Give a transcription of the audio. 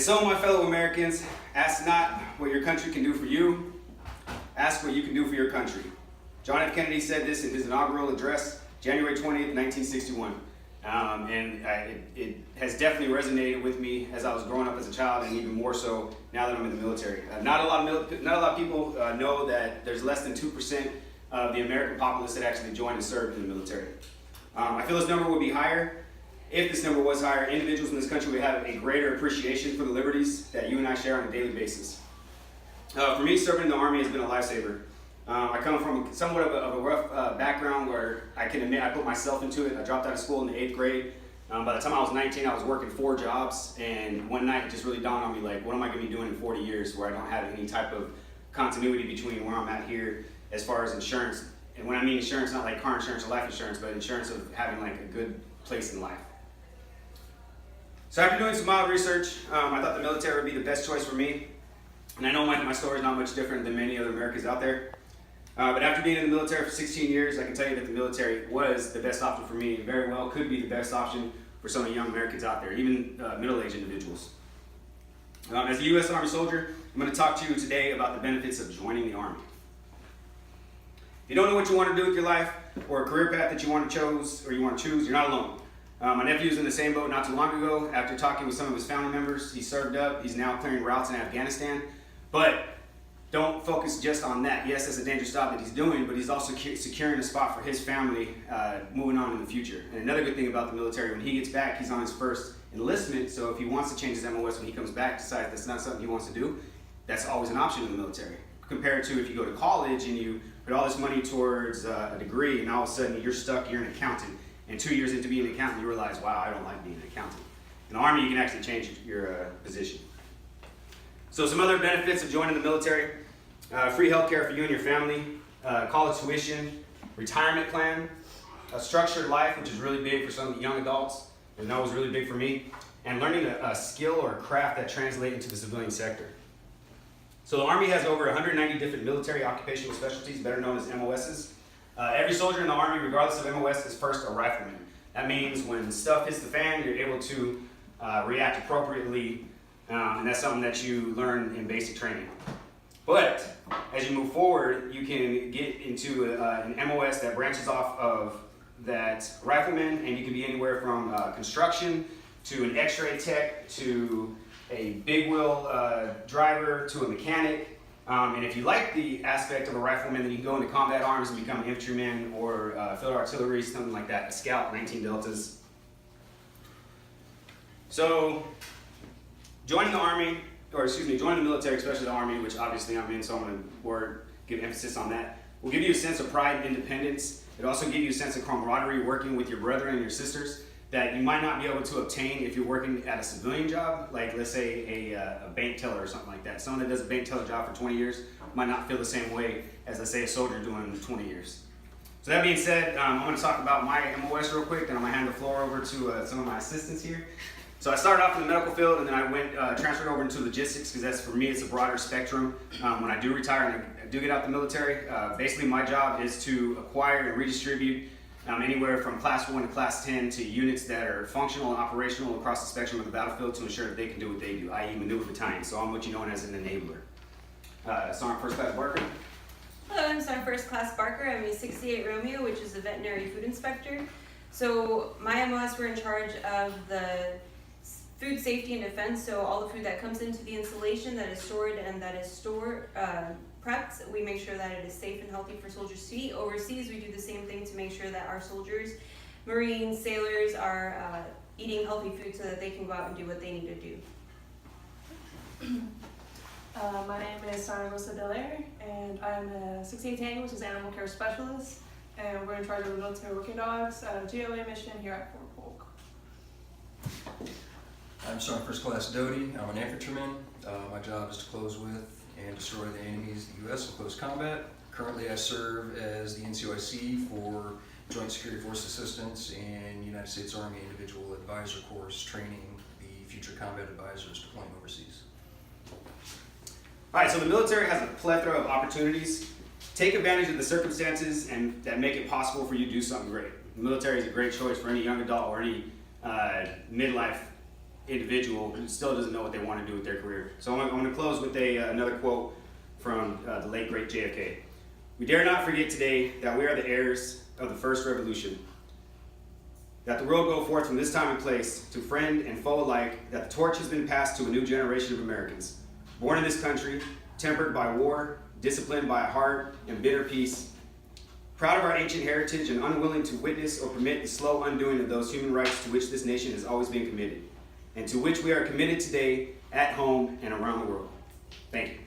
And so, my fellow Americans, ask not what your country can do for you, ask what you can do for your country. John F. Kennedy said this in his inaugural address, January 20th, 1961. It has definitely resonated with me as I was growing up as a child, and even more so now that I'm in the military. Not a lot of people know that there's less than 2% of the American populace that actually joined and served in the military. I feel this number would be higher. If this number was higher, individuals in this country would have a greater appreciation for the liberties that you and I share on a daily basis. For me, serving in the Army has been a lifesaver. I come from somewhat of a rough background where I can admit I put myself into it. I dropped out of school in the 8th grade. By the time I was 19, I was working 4 jobs, and one night it just really dawned on me, like, what am I going to be doing in 40 years where I don't have any type of continuity between where I'm at here as far as insurance. And when I mean insurance, not like car insurance or life insurance, but insurance of having like a good place in life. So after doing some mild research, I thought the military would be the best choice for me. And I know my story is not much different than many other Americans out there. But after being in the military for 16 years, I can tell you that the military was the best option for me, and very well could be the best option for some of the young Americans out there, even middle-aged individuals. As a U.S. Army soldier, I'm going to talk to you today about the benefits of joining the Army. If you don't know what you want to do with your life, or a career path that you want to choose, you're not alone. My nephew was in the same boat not too long ago. After talking with some of his family members, he served up. He's now clearing routes in Afghanistan. But don't focus just on that. Yes, that's a dangerous job that he's doing, but he's also securing a spot for his family moving on in the future. And another good thing about the military, when he gets back, he's on his first enlistment. So if he wants to change his MOS when he comes back, decides that's not something he wants to do, that's always an option in the military. Compared to if you go to college and you put all this money towards a degree, and all of a sudden you're stuck, you're an accountant. And 2 years into being an accountant, you realize, wow, I don't like being an accountant. In the Army, you can actually change your position. So some other benefits of joining the military: free health care for you and your family, college tuition, retirement plan, a structured life, which is really big for some young adults, and that was really big for me, and learning a skill or a craft that translates into the civilian sector. So the Army has over 190 different military occupational specialties, better known as MOSs. Every soldier in the Army, regardless of MOS, is first a rifleman. That means when stuff hits the fan, you're able to react appropriately, and that's something that you learn in basic training. But as you move forward, you can get into an MOS that branches off of that rifleman, and you can be anywhere from construction to an X-ray tech to a big wheel driver to a mechanic. And if you like the aspect of a rifleman, then you can go into combat arms and become an infantryman or field artillery, something like that, a scout, 19 deltas. So joining the military, especially the Army, which obviously I'm in, so I'm going to give emphasis on that, will give you a sense of pride and independence. It also gives you a sense of camaraderie working with your brethren and your sisters that you might not be able to obtain if you're working at a civilian job, like let's say a bank teller or something like that. Someone that does a bank teller job for 20 years might not feel the same way as, let's say, a soldier doing 20 years. So that being said, I'm going to talk about my MOS real quick, then I'm going to hand the floor over to some of my assistants here. So I started off in the medical field, and then I transferred over into logistics, because that's, for me, it's a broader spectrum. When I do retire and I do get out the military, basically my job is to acquire and redistribute anywhere from class 1 to class 10 to units that are functional and operational across the spectrum of the battlefield to ensure that they can do what they do, i.e. maneuver battalion. So I'm what you know as an enabler. Sergeant First Class Barker. Hello, I'm Sergeant First Class Barker. I'm a 68 Romeo, which is a veterinary food inspector. So my MOS, we're in charge of the food safety and defense, so all the food that comes into the installation that is stored and that is prepped, we make sure that it is safe and healthy for soldiers to eat. Overseas, we do the same thing to make sure that our soldiers, Marines, sailors are eating healthy food so that they can go out and do what they need to do. My name is Sarah Rosa Delaire, and I'm a 68 Tango, which is animal care specialist, and we're in charge of the military working dogs at a GOA mission here at Fort Polk. I'm Sergeant First Class Doty. I'm an infantryman. My job is to close with and destroy the enemies of the U.S. in close combat. Currently, I serve as the NCOIC for Joint Security Force Assistance and United States Army Individual Advisor Course, training the future combat advisors deploying overseas. All right, so the military has a plethora of opportunities. Take advantage of the circumstances and that make it possible for you to do something great. The military is a great choice for any young adult or any midlife individual who still doesn't know what they want to do with their career. So I'm going to close with another quote from the late great JFK. We dare not forget today that we are the heirs of the first revolution. That the world go forth from this time and place to friend and foe alike, that the torch has been passed to a new generation of Americans, born in this country, tempered by war, disciplined by a hard and bitter peace, proud of our ancient heritage and unwilling to witness or permit the slow undoing of those human rights to which this nation has always been committed, and to which we are committed today at home and around the world. Thank you.